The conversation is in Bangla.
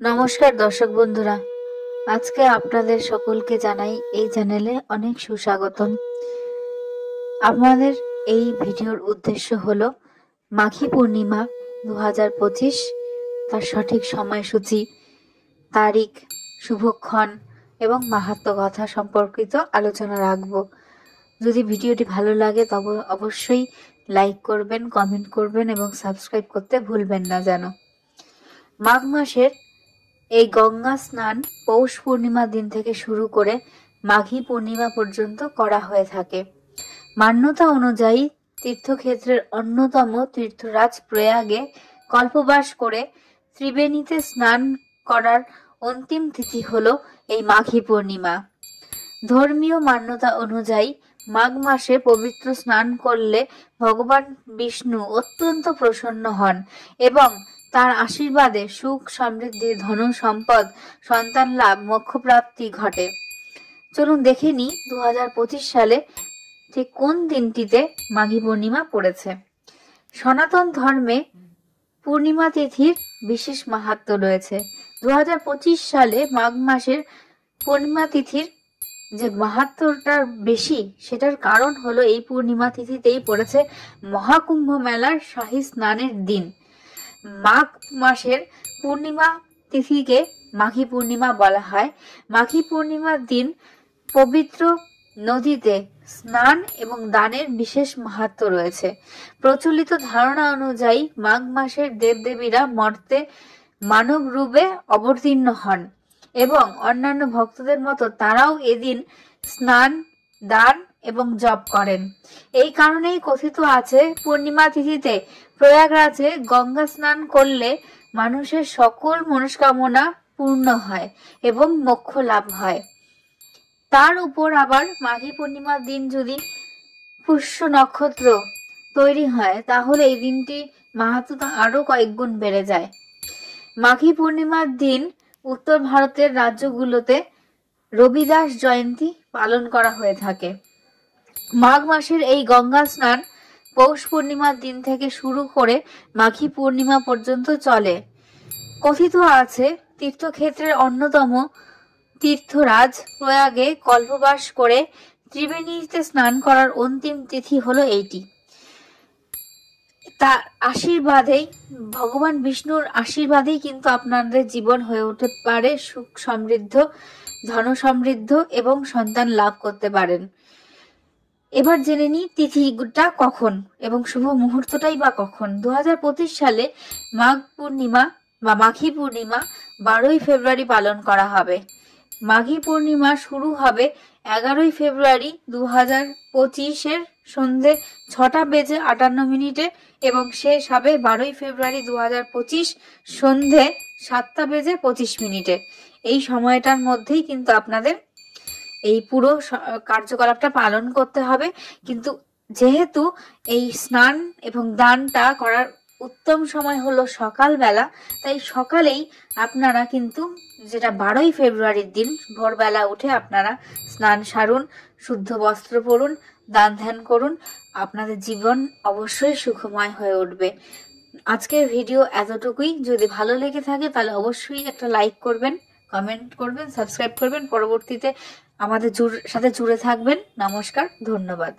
নমস্কার দর্শক বন্ধুরা, আজকে আপনাদের সকলকে জানাই এই চ্যানেলে অনেক সুস্বাগতম। আমাদের এই ভিডিওর উদ্দেশ্য হলো মাঘী পূর্ণিমা 2025, তার সঠিক সময়সূচি, তারিখ, শুভক্ষণ এবং মাহাত্ম্য কথা সম্পর্কিত আলোচনা রাখব। যদি ভিডিওটি ভালো লাগে তবে অবশ্যই লাইক করবেন, কমেন্ট করবেন এবং সাবস্ক্রাইব করতে ভুলবেন না যেন। মাঘ মাসের এই গঙ্গা স্নান পৌষ পূর্ণিমার দিন থেকে শুরু করে মাঘী পূর্ণিমা পর্যন্ত করা হয়ে থাকে। মান্যতা অনুযায়ী তীর্থক্ষেত্রের অন্যতম তীর্থরাজ প্রয়াগে কল্পবাস করে ত্রিবেণীতে স্নান করার অন্তিম তিথি হলো এই মাঘী পূর্ণিমা। ধর্মীয় মান্যতা অনুযায়ী মাঘ মাসে পবিত্র স্নান করলে ভগবান বিষ্ণু অত্যন্ত প্রসন্ন হন এবং তার আশীর্বাদে সুখ, সমৃদ্ধি, ধন সম্পদ, সন্তান লাভ, মোক্ষপ্রাপ্তি ঘটে। চলুন দেখে নিই 2025 সালে ঠিক কোন দিনটিতে মাঘী পূর্ণিমা পড়েছে। সনাতন ধর্মে পূর্ণিমা তিথির বিশেষ মাহাত্ম্য রয়েছে। 2025 সালে মাঘ মাসের পূর্ণিমা তিথির যে মাহাত্ম্যটা বেশি, সেটার কারণ হলো এই পূর্ণিমা তিথিতেই পড়েছে মহাকুম্ভ মেলার শাহী স্নানের দিন। মাঘ মাসের পূর্ণিমা তিথিকে মাঘী পূর্ণিমা বলা হয়। মাঘী পূর্ণিমার দিন পবিত্র নদীতে স্নান এবং দানের বিশেষ মাহাত্ম্য রয়েছে। প্রচলিত ধারণা অনুযায়ী মাঘ মাসের দেবদেবীরা মর্তে মানব রূপে অবতীর্ণ হন এবং অন্যান্য ভক্তদের মতো তারাও এদিন স্নান, দান এবং জপ করেন। এই কারণেই কথিত আছে পূর্ণিমা তিথিতে প্রয়াগরাজে গঙ্গা স্নান করলে মানুষের সকল মনস্কামনা পূর্ণ হয় এবং মোক্ষ লাভ হয়। তার উপর আবার মাঘী পূর্ণিমার দিন যদি পুষ্য নক্ষত্র তৈরি হয় তাহলে এই দিনটি মাহাত্ম্য আরো কয়েক গুণ বেড়ে যায়। মাঘী পূর্ণিমার দিন উত্তর ভারতের রাজ্যগুলোতে রবিদাস জয়ন্তী পালন করা হয়ে থাকে। মাঘ মাসের এই গঙ্গা স্নান পৌষ পূর্ণিমার দিন থেকে শুরু করে মাঘী পূর্ণিমা পর্যন্ত চলে। কথিত আছে তীর্থক্ষেত্রের অন্যতম তীর্থরাজ প্রয়াগে কল্পবাস করে ত্রিবেণীতে স্নান করার অন্তিম তিথি হলো এইটি। তার আশীর্বাদেই, ভগবান বিষ্ণুর আশীর্বাদেই কিন্তু আপনাদের জীবন হয়ে উঠতে পারে সুখ সমৃদ্ধ, ধন সমৃদ্ধ এবং সন্তান লাভ করতে পারেন। এবার জেনে নিই তিথিটা কখন এবং শুভ মুহূর্তটাই বা কখন। 2025 সালে মাঘ পূর্ণিমা বা মাঘী পূর্ণিমা 12ই ফেব্রুয়ারি পালন করা হবে। মাঘী পূর্ণিমা শুরু হবে 11ই ফেব্রুয়ারি 2025 সন্ধে 6:58 এবং শেষ হবে 12ই ফেব্রুয়ারি 2025 সন্ধে 7:25। এই সময়টার মধ্যেই কিন্তু আপনাদের এই পুরো কার্যকলাপটা পালন করতে হবে। কিন্তু যেহেতু এই স্নান এবং দানটা করার উত্তম সময় হলো সকালবেলা, তাই সকালেই আপনারা কিন্তু, যেটা 12ই ফেব্রুয়ারির দিন, ভোরবেলা উঠে আপনারা স্নান সারুন, শুদ্ধ বস্ত্র পরুন, দান ধ্যান করুন। আপনাদের জীবন অবশ্যই সুখময় হয়ে উঠবে। আজকের ভিডিও এতটুকুই। যদি ভালো লেগে থাকে তাহলে অবশ্যই একটা লাইক করবেন, কমেন্ট করবেন, সাবস্ক্রাইব করবেন। পরবর্তীতে আমাদের সাথে জুড়ে থাকবেন। নমস্কার, ধন্যবাদ।